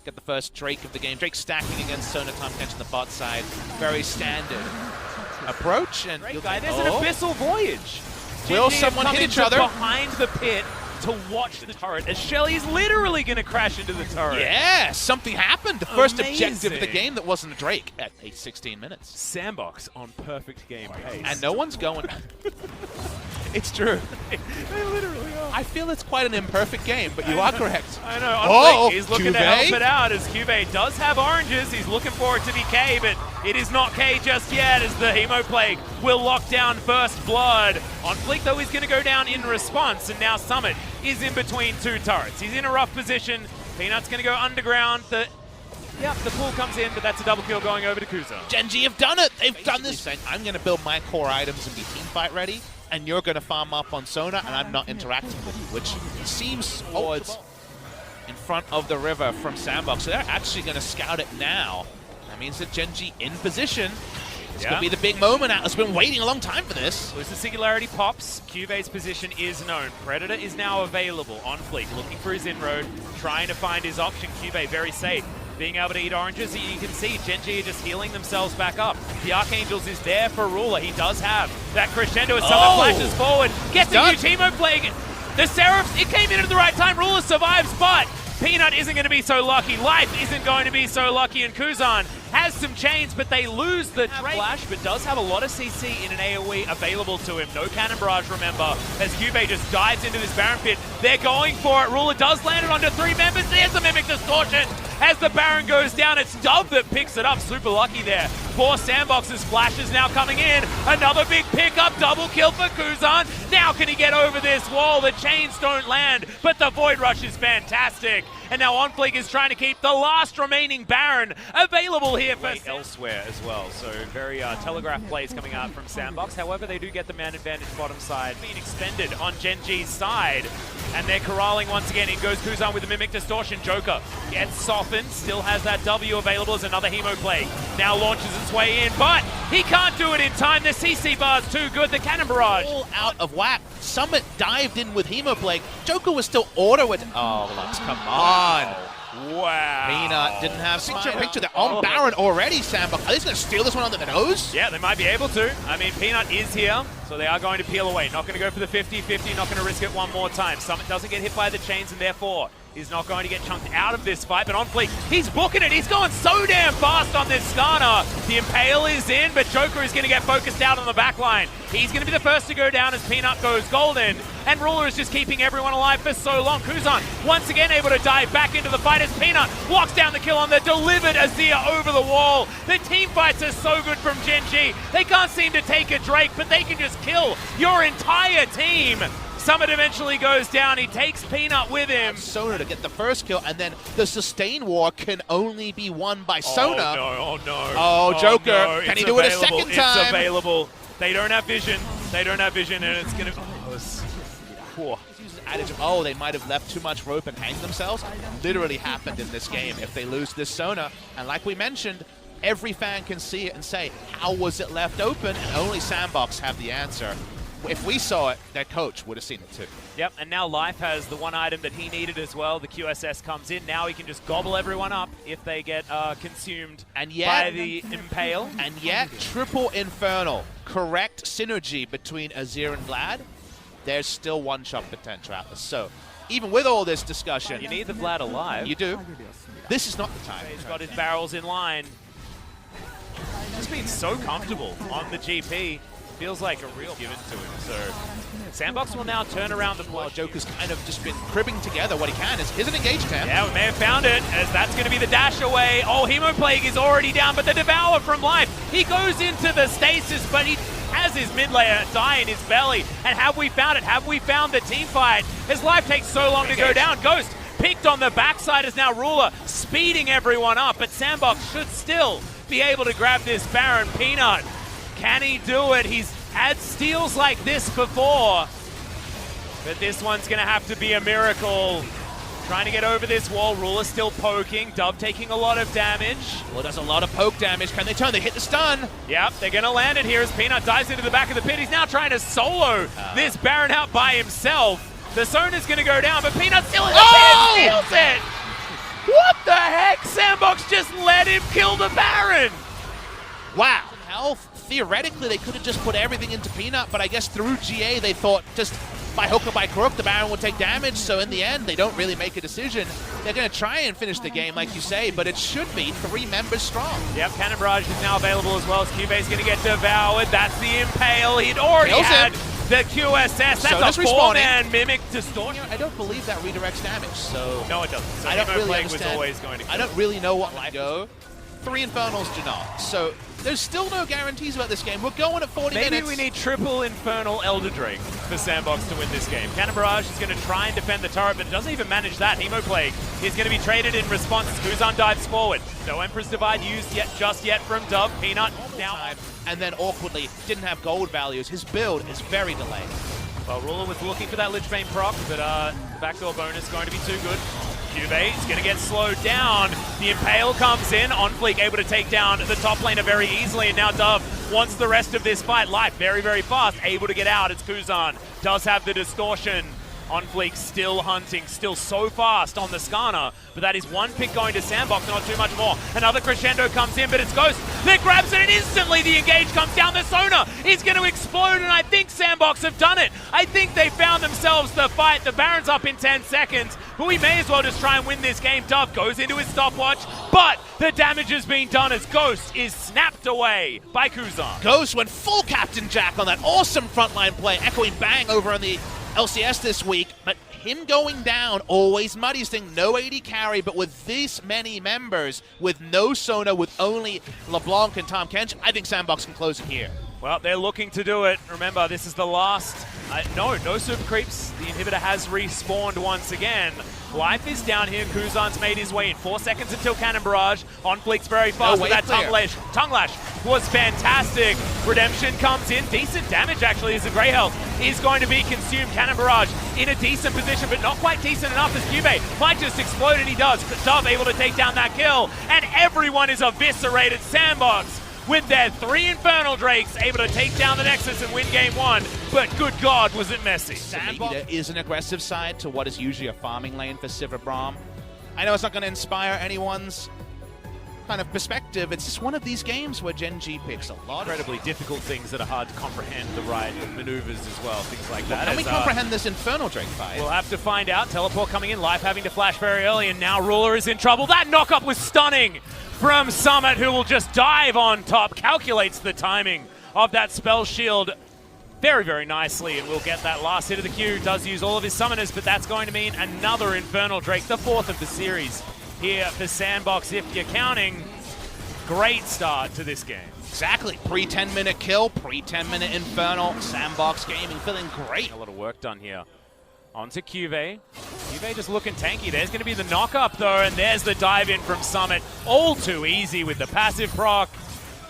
get the first Drake of the game. Drake stacking against Sona Time catching the bot side. Very standard approach. And There's an abyssal voyage. Will someone hit each other? Behind the pit to watch the turret, as Shelly is literally going to crash into the turret. Yeah, something happened. The first objective of the game that wasn't a Drake at 16 minutes. Sandbox on perfect game pace. And no one's going. It's true. They literally are. I feel it's quite an imperfect game, but you are correct. I know. Oh, he's looking to help it out as GE+vs+ does have oranges. He's looking for it to be K, but it is not K just yet as the Hemoplague will lock down first blood. On Fleek, though, he's going to go down in response, and now Summit is in between two turrets. He's in a rough position. Peanut's going to go underground. The pool comes in, but that's a double kill going over to Kuzo. Gen.G have done it. They've done this. Saying, I'm going to build my core items and be team fight ready, and you're going to farm up on Sona, and I'm not interacting with you, which seems towards in front of the river from Sandbox. So they're actually going to scout it now. That means that Gen.G in position. It's going to be the big moment. Atlas been waiting a long time for this. As the singularity pops, GE+vs' position is known. Predator is now available on Fleek, looking for his inroad, trying to find his option. GE+vs' very safe. Being able to eat oranges, you can see Gen.G are just healing themselves back up. The Archangels is there for Ruler. He does have that crescendo as Summit flashes forward. Gets a huge Hemoplague. The Seraphs, it came in at the right time. Ruler survives, but Peanut isn't going to be so lucky. Life isn't going to be so lucky, and Kuzan has some chains, but they lose the flash, but does have a lot of CC in an AoE available to him. No Cannon Barrage, remember, as GE+vs just dives into this Baron pit. They're going for it. Ruler does land it onto 3 members. There's the Mimic Distortion. As the Baron goes down, it's Dove that picks it up. Super lucky there. 4 Sandboxes, flashes now coming in. Another big pickup, double kill for Kuzan. Now can he get over this wall? The chains don't land, but the Void Rush is fantastic. And now OnFleek is trying to keep the last remaining Baron available here for elsewhere as well. So very telegraph plays coming out from Sandbox. However, they do get the man advantage bottom side being extended on Gen.G's side. And they're corralling once again. In goes Kuzan with the Mimic Distortion. Joker gets softened, still has that W available as another Hemoplague. Now launches its way in, but he can't do it in time. The CC bar's too good. The Cannon Barrage all out of whack. Summit dived in with Hemoplague. Joker was still auto it. Oh, Lux, come on. Wow. Peanut didn't have picture. They're on Baron already, Sandbox. Are they going to steal this one on the nose? Yeah, they might be able to. I mean, Peanut is here, so they are going to peel away. Not going to go for the 50-50, not going to risk it one more time. Summit doesn't get hit by the chains, and therefore is not going to get chunked out of this fight, but OnFleek, he's booking it. He's going so damn fast on this Skarner. The Impale is in, but Joker is going to get focused out on the back line. He's going to be the first to go down as Peanut goes golden, and Ruler is just keeping everyone alive for so long. Kuzan once again able to dive back into the fight as Peanut locks down the kill on the delivered Azir over the wall. The team fights are so good from Gen.G. They can't seem to take a Drake, but they can just kill your entire team. Summit eventually goes down. He takes Peanut with him. Sona to get the first kill, and then the sustain war can only be won by Sona. Oh no. Oh, Joker. No. Can he do it a second time? It's available. They don't have vision. They don't have vision, and it's going to... Oh, they might have left too much rope and hanged themselves. Literally happened in this game if they lose this Sona. And like we mentioned, every fan can see it and say, how was it left open? And only Sandbox have the answer. If we saw it, their coach would have seen it too. Yep, and now Life has the one item that he needed as well. The QSS comes in. Now he can just gobble everyone up if they get consumed by the Impale. And yet, triple Infernal. Correct synergy between Azir and Vlad. There's still one-shot potential, Atlas. So, even with all this discussion... You need the Vlad alive. You do. This is not the time. He's got his barrels in line. He's been so comfortable on the GP. Feels like a real given to him. So Sandbox will now turn around the play. Joker's kind of just been cribbing together what he can. Is an engaged attempt. Yeah, we may have found it, as that's going to be the dash away. Oh, Hemoplague is already down, but the Devour from Life. He goes into the stasis, but he has his mid layer die in his belly. And have we found it? Have we found the team fight? His life takes so long to go down. Ghost picked on the backside as now Ruler speeding everyone up, but Sandbox should still be able to grab this Baron. Peanut, can he do it? He's had steals like this before, but this one's going to have to be a miracle. Trying to get over this wall. Ruler still poking. Dove taking a lot of damage. Well, does a lot of poke damage. Can they turn? They hit the stun. Yep, they're going to land it here as Peanut dives into the back of the pit. He's now trying to solo this Baron out by himself. The Sona's going to go down, but Peanut still in the pit, steals it! What the heck? Sandbox just let him kill the Baron. Wow. Health, theoretically, they could have just put everything into Peanut, but I guess through GA, they thought just by hook or by crook, the Baron would take damage, so in the end, they don't really make a decision. They're going to try and finish the game, like you say, but it should be 3 members strong. Yep, Cannon Barrage is now available as well. Q-Base going to get devoured. That's the Impale. He'd already had the QSS. That's a 4-man Mimic Distortion. I don't believe that redirects damage, so... No, it doesn't. So I don't really understand. Was always going to I don't really know what life go. 3 Infernals do not. So there's still no guarantees about this game. We're going at 40 minutes. Maybe we need triple Infernal Elder Drake for Sandbox to win this game. Cannon Barrage is going to try and defend the turret, but it doesn't even manage that. Hemoplague is going to be traded in response. Kuzan dives forward. No Emperor's Divide used just yet from Dove. Peanut now. And then awkwardly didn't have gold values. His build is very delayed. Well, Ruler was looking for that Lichbane proc, but backdoor bonus going to be too good. Cuvée is going to get slowed down. The Impale comes in. On Fleek able to take down the top laner very easily. And now Dove wants the rest of this fight. Life very, very fast. Able to get out. It's Kuzan. Does have the distortion. On Fleek still hunting. Still so fast on the Skarner. But that is one pick going to Sandbox. Not too much more. Another crescendo comes in, but it's Ghost that grabs it, and instantly the engage comes down. The Sona is going to explode, and I think Sandbox have done it. I think they found themselves the fight. The Baron's up in 10 seconds. But we may as well just try and win this game. Dove goes into his stopwatch, but the damage has been done as Ghost is snapped away by Kuzan. Ghost went full Captain Jack on that awesome frontline play, echoing bang over on the LCS this week, but him going down always muddies things. No AD carry, but with this many members, with no Sona, with only LeBlanc and Tahm Kench, I think Sandbox can close it here. Well, they're looking to do it. Remember, this is the last. No super creeps. The inhibitor has respawned once again. Life is down here. Kuzan's made his way in. 4 seconds until Cannon Barrage. On Fleek's very fast with that tongue lash was fantastic. Redemption comes in. Decent damage, actually, as the Grey Health is going to be consumed. Cannon Barrage in a decent position, but not quite decent enough as Cuvée might just explode, and he does. Dove able to take down that kill, and everyone is eviscerated. Sandbox with their 3 Infernal Drakes, able to take down the Nexus and win game 1. But good God, was it messy. Maybe there is an aggressive side to what is usually a farming lane for Sivir Braum. I know it's not going to inspire anyone's kind of perspective. It's just one of these games where Gen.G picks a lot incredibly difficult things that are hard to comprehend, the right maneuvers as well, things like that. Can we comprehend this Infernal Drake fight? We'll have to find out. Teleport coming in, Life having to flash very early, and now Ruler is in trouble. That knock-up was stunning from Summit, who will just dive on top, calculates the timing of that spell shield very, very nicely, and we'll get that last hit of the queue. Does use all of his summoners, but that's going to mean another Infernal Drake, the 4th of the series here for Sandbox, if you're counting. Great start to this game. Exactly. Pre-10-minute kill, pre-10-minute Infernal. Sandbox Gaming feeling great. A lot of work done here. On to Cuvée. Cuvée just looking tanky. There's going to be the knock-up, though, and there's the dive-in from Summit. All too easy with the passive proc.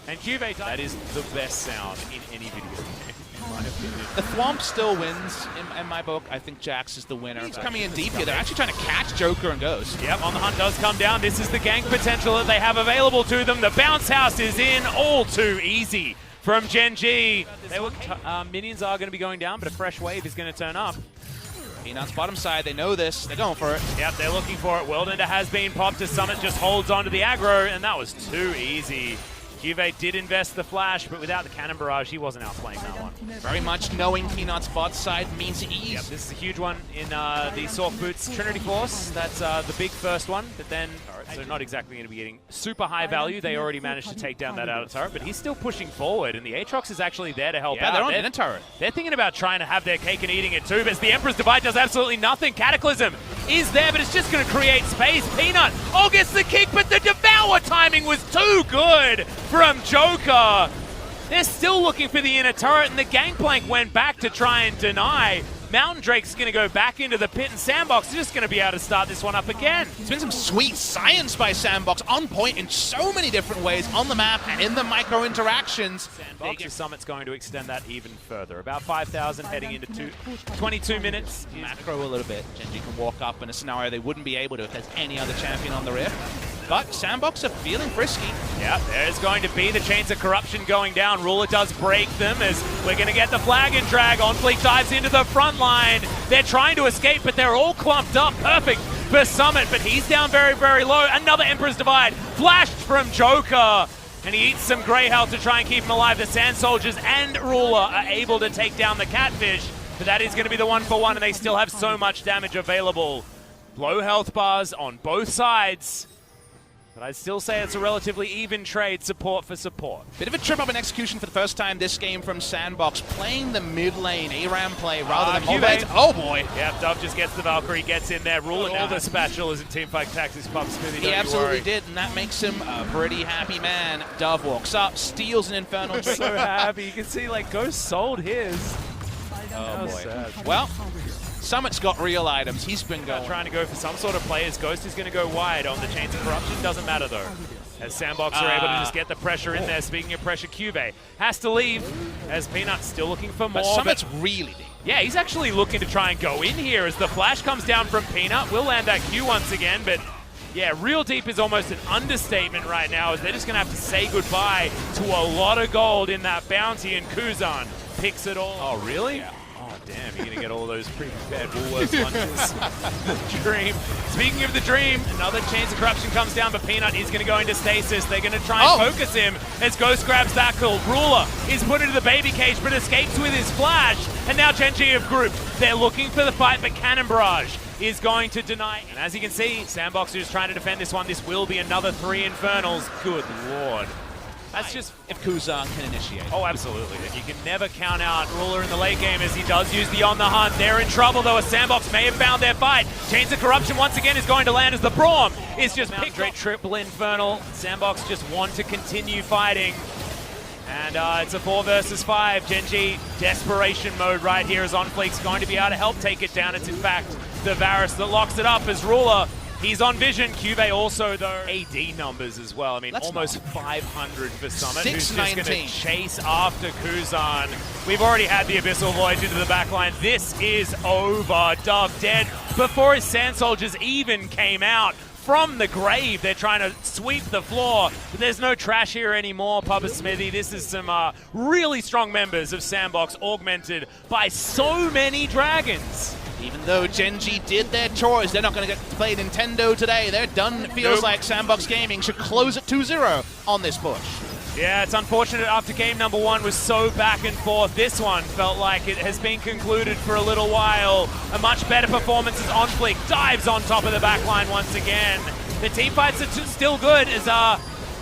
And Cuvée, that is the best sound in any video game, in my opinion. The Thwomp still wins in my book. I think Jax is the winner. He's coming in deep here. They're actually trying to catch Joker and Ghost. Yep, On the Hunt does come down. This is the gank potential that they have available to them. The bounce house is in. All too easy from Gen.G. Minions are going to be going down, but a fresh wave is going to turn up. Peanut's bottom side, they know this. They're going for it. Yep, they're looking for it. Worldender has been popped as Summit just holds on to the aggro, and that was too easy. Cuvée did invest the flash, but without the Cannon Barrage, he wasn't outplaying that one. Very much knowing Peanut's bot side means ease. Yep, this is a huge one in the Sork Boots Trinity Force. That's the big first one, but then, so not exactly going to be getting super high value. They already managed to take down that outer turret, but he's still pushing forward, and the Aatrox is actually there to help out. They're on in a turret. They're thinking about trying to have their cake and eating it too, but the Emperor's Divide does absolutely nothing. Cataclysm is there, but it's just going to create space. Peanut gets the kick, but the Devour timing was too good from Joker. They're still looking for the inner turret, and the Gangplank went back to try and deny. Mountain Drake's going to go back into the pit, and Sandbox is just going to be able to start this one up again. It's been some sweet science by Sandbox, on point in so many different ways on the map and in the micro interactions. Sandbox Summit's going to extend that even further. About 5,000 heading into 22 minutes. Macro a little bit. Gen.G can walk up in a scenario they wouldn't be able to if there's any other champion on the Rift. But Sandbox are feeling frisky. Yeah, there's going to be the Chains of Corruption going down. Ruler does break them as we're going to get the flag and drag. On Fleek dives into the front line. They're trying to escape, but they're all clumped up. Perfect for Summit, but he's down very, very low. Another Emperor's Divide flashed from Joker. And he eats some Grey Health to try and keep him alive. The Sand Soldiers and Ruler are able to take down the Catfish, but that is going to be the 1-for-1, and they still have so much damage available. Low health bars on both sides, but I'd still say it's a relatively even trade, support for support. Bit of a trip up in execution for the first time this game from Sandbox, playing the mid lane ARAM play rather than Q-bait. Oh boy. Yeah, Dove just gets the Valkyrie, gets in there. Ruler all the spatulas in Teamfight Taxis Pub Smithy. He absolutely did, and that makes him a pretty happy man. Dove walks up, steals an Infernal. So happy. You can see, like, Ghost sold his. Oh boy. Well, Summit's got real items. He's been going. Trying to go for some sort of players. Ghost is going to go wide on the Chains of Corruption. Doesn't matter, though, as Sandbox are able to just get the pressure in there. Speaking of pressure, Cuvee has to leave, as Peanut's still looking for more. But Summit's really deep. Yeah, he's actually looking to try and go in here as the flash comes down from Peanut. Will land that Q once again, but yeah, real deep is almost an understatement right now, as they're just going to have to say goodbye to a lot of gold in that bounty, and Kuzan picks it all. Oh, really? Yeah. Oh, damn, you're going to get all those pre-prepared Woolworths lunches. The Dream. Speaking of the Dream, another Chains of Corruption comes down, but Peanut is going to go into stasis. They're going to try and focus him as Ghost grabs that kill. Ruler is put into the baby cage, but escapes with his flash. And now Gen.G have grouped. They're looking for the fight, but Cannon Barrage is going to deny. And as you can see, Sandbox is trying to defend this one. This will be another 3 Infernals. Good lord. That's just if Kuzan can initiate. Oh, absolutely. And you can never count out Ruler in the late game, as he does use the On the Hunt. They're in trouble, though, as Sandbox may have found their fight. Chains of Corruption once again is going to land, as the Braum is just picked up. Triple Infernal. Sandbox just want to continue fighting. And it's a 4 versus 5. Gen.G desperation mode right here, as OnFleek's going to be able to help take it down. It's in fact the Varus that locks it up, as Ruler, he's on vision. Cuvee also, though. AD numbers as well. I mean, almost 500 for Summit, who's just going to chase after Kuzan. We've already had the Abyssal Voyage into the backline. This is over. Dove dead before his Sand Soldiers even came out from the grave. They're trying to sweep the floor, but there's no trash here anymore, Papa Smithy. This is some really strong members of Sandbox, augmented by so many dragons. Even though Gen.G did their chores, they're not going to get to play Nintendo today. They're done. It feels like Sandbox Gaming should close at 2-0 on this push. Yeah, it's unfortunate after game number 1 was so back and forth. This one felt like it has been concluded for a little while. A much better performance as OnFleek dives on top of the backline once again. The team fights are still good, as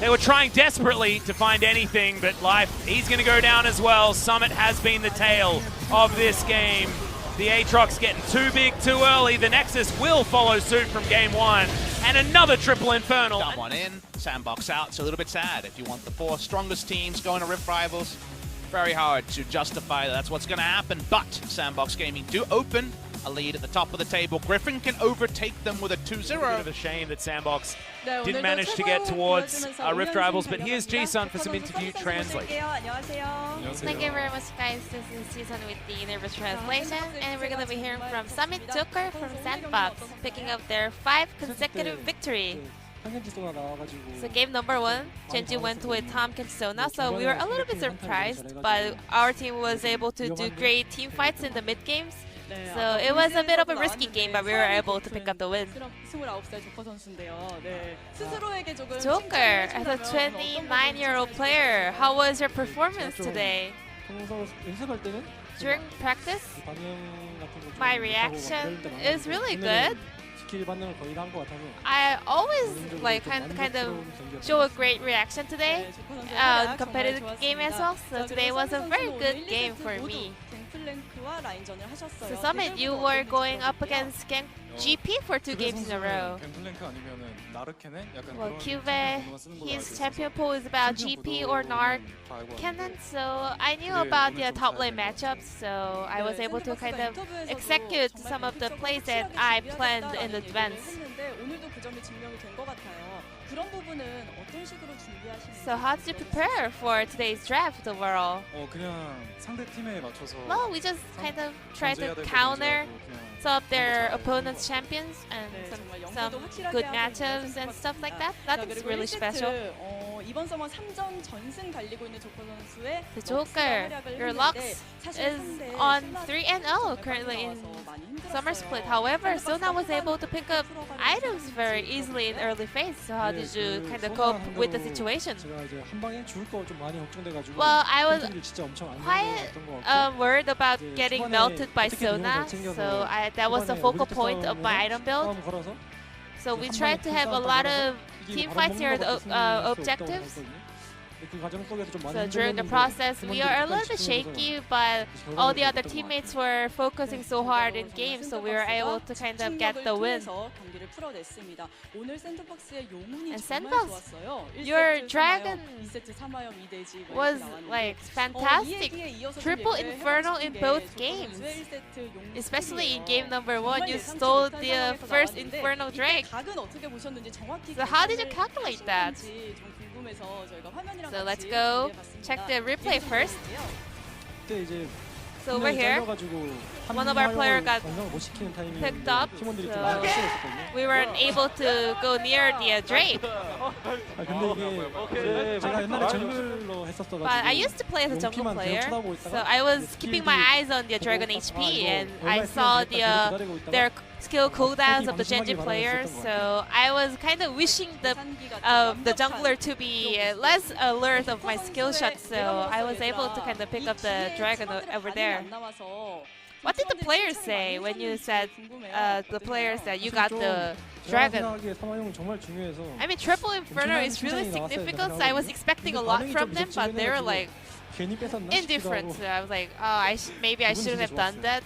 they were trying desperately to find anything, but Life, he's going to go down as well. Summit has been the tail of this game. The Aatrox getting too big too early. The Nexus will follow suit from game 1. And another triple Infernal. Got one in, Sandbox out. It's a little bit sad. If you want the 4 strongest teams going to Rift Rivals, very hard to justify that that's what's going to happen. But Sandbox Gaming do open a lead at the top of the table. Griffin can overtake them with a 2-0. A bit of a shame that Sandbox didn't manage to get towards Rift Rivals, but here's G-Sun for some interview translation. Thank you very much, guys. This is G-Sun with the Nervous Translation, and we're going to be hearing from Summit Joker from Sandbox, picking up their 5 consecutive victory. So game number 1, Gen.G went with Tom Kensona, so we were a little bit surprised, but our team was able to do great team fights in the mid games. So it was a bit of a risky game, but we were able to pick up the win. Joker, as a 29-year-old player, how was your performance today? During practice, my reaction is really good. I always kind of show a great reaction today, competitive game as well. So today was a very good game for me. So Summit, you were going up against GP for 2 games in a row. Well, Cuvee, his champion pool is about GP or Narc Cannon, so I knew about the top lane matchups, so I was able to kind of execute some of the plays that I planned in advance. So how did you prepare for today's draft overall? Well, we just kind of tried to counter some of their opponent's champions and some good matchups and stuff like that. Nothing's really special. 이번 서머 3전 전승 달리고 있는 조커 선수의 The Joker, your Lux is on 3-0 currently in Summer Split. However, Sona was able to pick up items very easily in early phase. So how did you kind of cope with the situation? Well, I was quite worried about getting melted by Sona, so that was the focal point of my item build. So we tried to have a lot of team fights here, the objectives. So during the process, we are a little bit shaky, but all the other teammates were focusing so hard in games, so we were able to kind of get the win. And Sandbox, your dragon was like fantastic. Triple Inferno in both games. Especially in game number 1, you stole the first Inferno Drake. So how did you calculate that? So let's go check the replay first. So over here, one of our players got picked up, so we weren't able to go near the Drake. But I used to play as a jungle player, so I was keeping my eyes on the Dragon HP, and I saw their skill cooldowns of the Gen.G players, so I was kind of wishing the jungler to be less alert of my skill shots, so I was able to kind of pick up the Dragon over there. What did the players say when you said the players that you got the Dragon? I mean, Triple Inferno is really significant, so I was expecting a lot from them, but they were like indifferent. So I was like, oh, maybe I shouldn't have done that.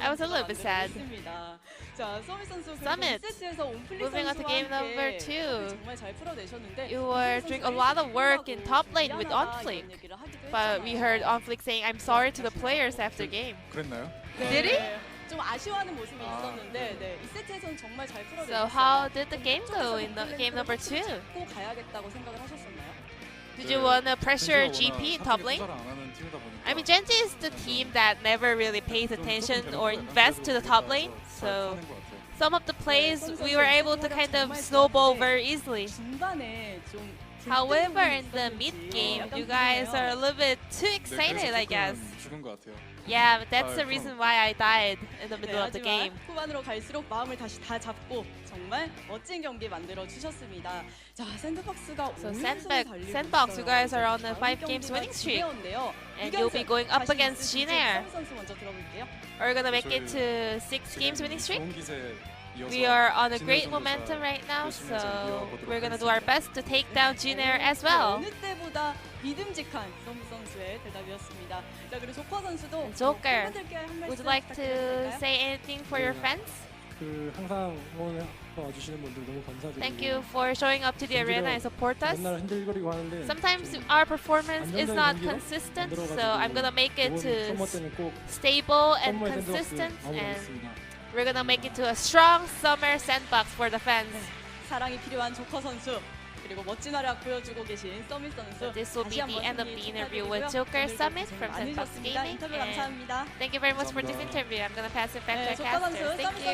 I was a little bit sad. Summit, moving on to game number 2. You were doing a lot of work in top lane with OnFleek, but we heard OnFleek saying I'm sorry to the players after game. Did he? So how did the game go in game number 2? Did you want to pressure GP top lane? I mean, Gen.G is the team that never really pays attention or invests to the top lane, so some of the plays we were able to kind of snowball very easily. However, in the mid-game, you guys are a little bit too excited, I guess. Yeah, but that's the reason why I died in the middle of the game. 후반으로 갈수록 마음을 다시 다 잡고 정말 멋진 경기 만들어 주셨습니다. 자, 샌드박스가 So Sandbox, you guys are on a 5 games winning streak, and you'll be going up against GEN+. Are you gonna make it to 6 games winning streak? We are on a great momentum right now, so we're gonna do our best to take down GEN+ as well. Joker, would you like to say anything for your fans? Thank you for showing up to the arena and support us. Sometimes our performance is not consistent, so I'm gonna make it to stable and consistent, and we're gonna make it to a strong summer sandbox for the fans. 사랑이 필요한 조커 선수 그리고 멋진 활약 보여주고 계신 서밋 선수. So this will be the end of the interview with Joker Summit from Sandbox Gaming. 인터뷰 감사합니다. Thank you very much for this interview. I'm gonna pass it back to our caster. Thank you.